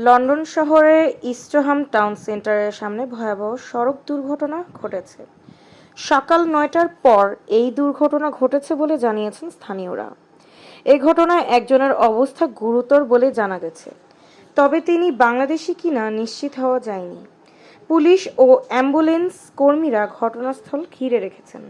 London শহরের ইস্টহাম town সেন্টারের সামনে ভয়াবহ সড়ক দুর্ঘটনা ঘটেছে। সকাল ৯টার পর এই দুর্ঘটনা ঘটেছে বলে জানিয়েছেন স্থানীয়রা। এ ঘটনায় একজনের অবস্থা গুরুতর বলে জানা গেছে, তবে তিনি বাংলাদেশি কিনা নিশ্চিত হওয়া যায়নি। পুলিশ ও অ্যাম্বুলেন্স কর্মীরা ঘটনাস্থল ঘিরে রেখেছেন।